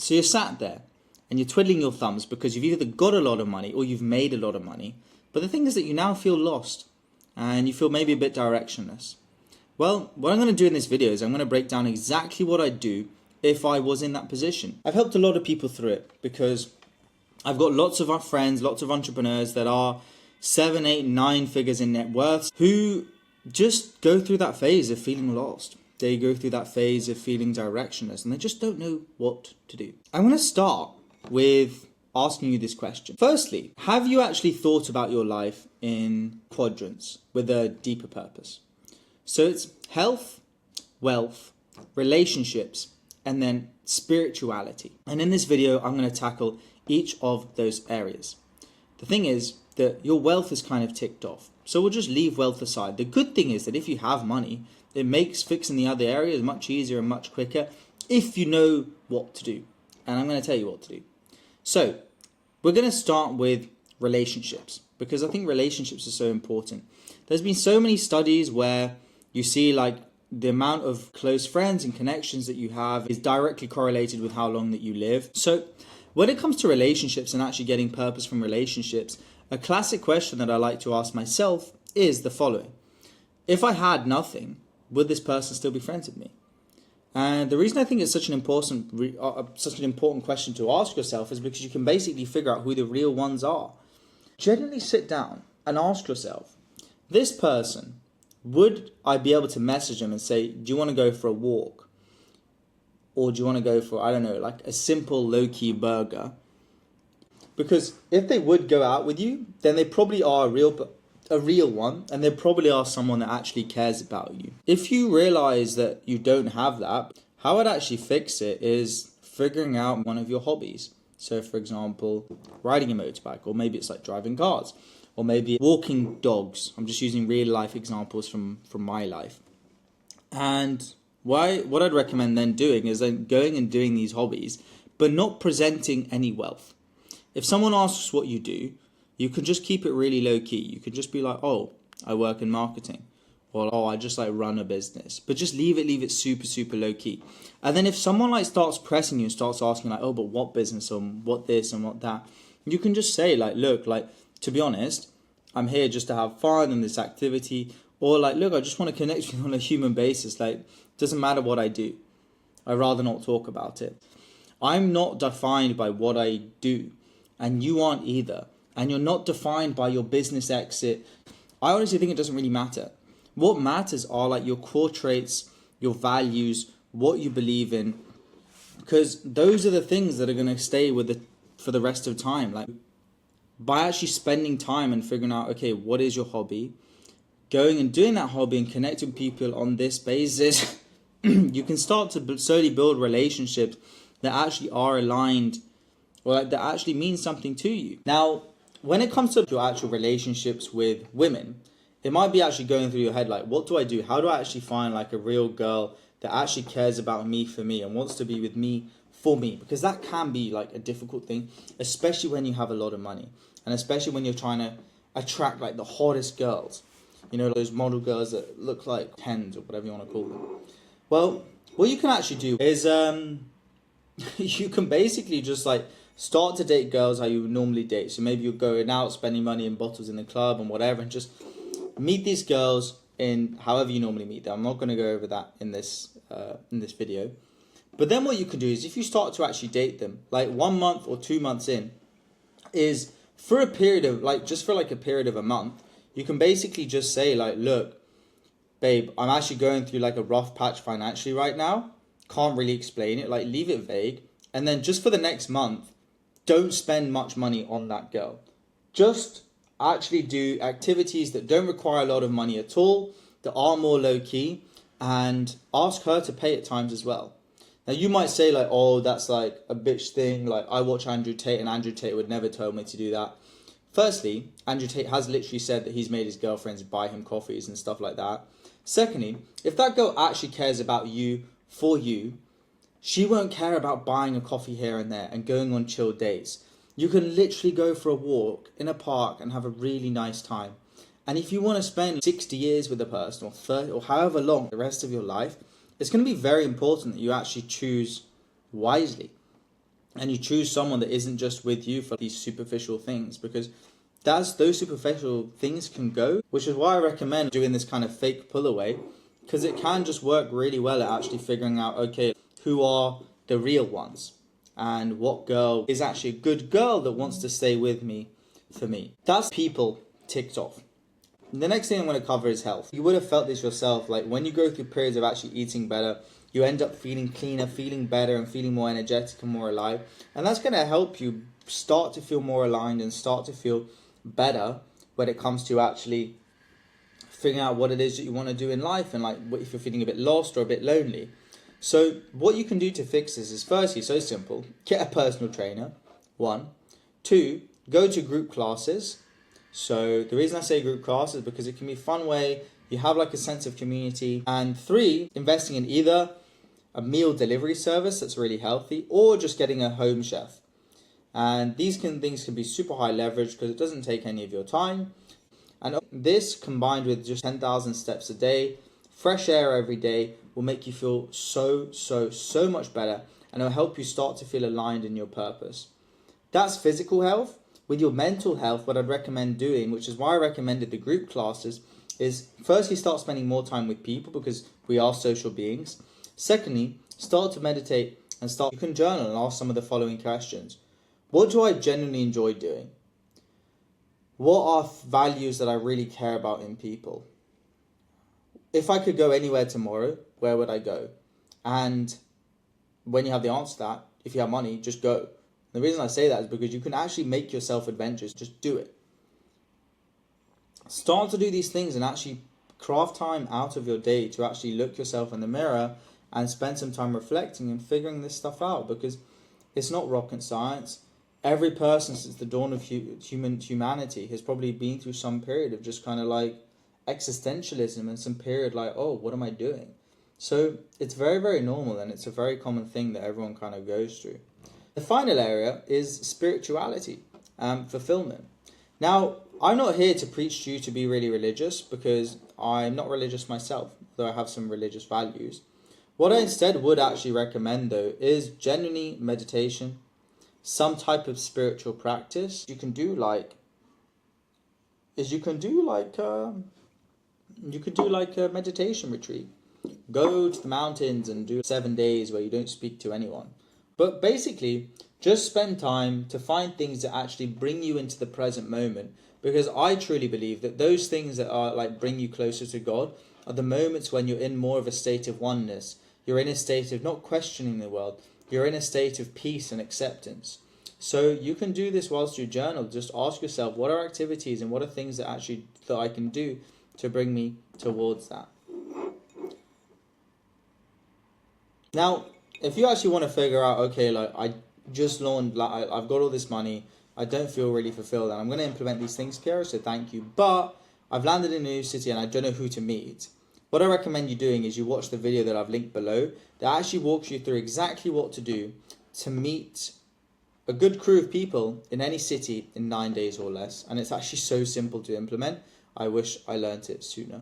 So you're sat there and you're twiddling your thumbs because you've either got a lot of money or you've made a lot of money. But the thing is that you now feel lost and you feel maybe a bit directionless. Well, what I'm going to do in this video is I'm going to break down exactly what I'd do if I was in that position. I've helped a lot of people through it because I've got lots of friends, lots of entrepreneurs that are 7, 8, 9 figures in net worth who just go through that phase of feeling lost. They go through that phase of feeling directionless and they just don't know what to do. I'm going to start with asking you this question. Firstly, have you actually thought about your life in quadrants with a deeper purpose? So it's health, wealth, relationships, and then spirituality. And in this video, I'm going to tackle each of those areas. The thing is that your wealth is kind of ticked off. So we'll just leave wealth aside. The good thing is that if you have money, it makes fixing the other areas much easier and much quicker if you know what to do. And I'm going to tell you what to do. So we're going to start with relationships because I think relationships are so important. There's been so many studies where you see like the amount of close friends and connections that you have is directly correlated with how long that you live. So when it comes to relationships and actually getting purpose from relationships, a classic question that I like to ask myself is the following. If I had nothing, would this person still be friends with me? And the reason I think it's such an important question to ask yourself is because you can basically figure out who the real ones are. Genuinely sit down and ask yourself, this person, would I be able to message them and say, do you want to go for a walk? Or do you want to go for, I don't know, like a simple low-key burger? Because if they would go out with you, then they probably are a real one, and they probably are someone that actually cares about you. If you realize that you don't have that, how I'd actually fix it is figuring out one of your hobbies. So for example, riding a motorbike, or maybe it's like driving cars, or maybe walking dogs. I'm just using real life examples from my life. And what I'd recommend then doing is then going and doing these hobbies, but not presenting any wealth. If someone asks what you do, you can just keep it really low key. You could just be like, oh, I work in marketing. Or, oh, I just like run a business. But just leave it super, super low key. And then if someone like starts pressing you and starts asking like, oh, but what business or what this and what that, you can just say like, look, like, to be honest, I'm here just to have fun in this activity. Or like, look, I just want to connect with you on a human basis. Like, it doesn't matter what I do. I'd rather not talk about it. I'm not defined by what I do. And you aren't either. And you're not defined by your business exit. I honestly think it doesn't really matter. What matters are like your core traits, your values, what you believe in. Because those are the things that are going to stay for the rest of time. Like, by actually spending time and figuring out, okay, what is your hobby? Going and doing that hobby and connecting people on this basis, you can start to slowly build relationships that actually are aligned or that actually mean something to you. Now, when it comes to your actual relationships with women, it might be actually going through your head like, what do I do? How do I actually find like a real girl that actually cares about me for me and wants to be with me for me? Because that can be like a difficult thing, especially when you have a lot of money. And especially when you're trying to attract like the hottest girls. You know, those model girls that look like tens or whatever you want to call them. Well, what you can actually do is you can basically just like start to date girls how you would normally date. So maybe you're going out, spending money in bottles in the club and whatever, and just meet these girls in however you normally meet them. I'm not going to go over that in this video. But then what you can do is if you start to actually date them, like 1 month or 2 months in, is for a period of just for a period of a month, you can basically just say like, look, babe, I'm actually going through like a rough patch financially right now. Can't really explain it, like leave it vague. And then just for the next month, don't spend much money on that girl. Just actually do activities that don't require a lot of money at all, that are more low key, and ask her to pay at times as well. Now you might say like, oh, that's like a bitch thing. Like I watch Andrew Tate and Andrew Tate would never tell me to do that. Firstly, Andrew Tate has literally said that he's made his girlfriends buy him coffees and stuff like that. Secondly, if that girl actually cares about you, for you, she won't care about buying a coffee here and there and going on chill dates. You can literally go for a walk in a park and have a really nice time. And if you want to spend 60 years with a person or 30 or however long the rest of your life, it's going to be very important that you actually choose wisely. and you choose someone that isn't just with you for these superficial things, because those superficial things can go, which is why I recommend doing this kind of fake pull away, because it can just work really well at actually figuring out, okay, who are the real ones and what girl is actually a good girl that wants to stay with me for me. That's people ticked off. The next thing I'm going to cover is health. You would have felt this yourself, like when you go through periods of actually eating better, you end up feeling cleaner, feeling better, and feeling more energetic and more alive. And that's going to help you start to feel more aligned and start to feel better when it comes to actually figuring out what it is that you want to do in life, and like if you're feeling a bit lost or a bit lonely. So what you can do to fix this is, firstly, so simple, get a personal trainer, 1. 2, go to group classes. So the reason I say group class is because it can be a fun way, you have like a sense of community. And 3, investing in either a meal delivery service that's really healthy, or just getting a home chef. And these things can be super high leverage because it doesn't take any of your time. And this, combined with just 10,000 steps a day, fresh air every day, will make you feel so much better, and it'll help you start to feel aligned in your purpose. That's physical health. With your mental health, what I'd recommend doing, which is why I recommended the group classes, is firstly start spending more time with people, because we are social beings. Secondly, start to meditate and you can journal and ask some of the following questions. What do I genuinely enjoy doing? What are values that I really care about in people? If I could go anywhere tomorrow, where would I go? And when you have the answer to that, if you have money, just go. The reason I say that is because you can actually make yourself adventurous. Just do it. Start to do these things and actually craft time out of your day to actually look yourself in the mirror and spend some time reflecting and figuring this stuff out, because it's not rocket science. Every person since the dawn of humanity has probably been through some period of just kind of like existentialism, and some period like, oh, what am I doing? So it's very, very normal, and it's a very common thing that everyone kind of goes through. The final area is spirituality, fulfillment. Now, I'm not here to preach to you to be really religious, because I'm not religious myself, though I have some religious values. What I instead would actually recommend, though, is genuinely meditation, some type of spiritual practice. You can do like a meditation retreat. Go to the mountains and do 7 days where you don't speak to anyone. But basically, just spend time to find things that actually bring you into the present moment, because I truly believe that those things that are like bring you closer to God are the moments when you're in more of a state of oneness. You're in a state of not questioning the world. You're in a state of peace and acceptance. So you can do this whilst you journal. Just ask yourself, what are activities and what are things that I can do to bring me towards that? Now, if you actually want to figure out, okay, like I just launched, like I've got all this money, I don't feel really fulfilled, and I'm going to implement these things, Kiara, so thank you, but I've landed in a new city and I don't know who to meet. What I recommend you doing is you watch the video that I've linked below that actually walks you through exactly what to do to meet a good crew of people in any city in 9 days or less. And it's actually so simple to implement. I wish I learned it sooner.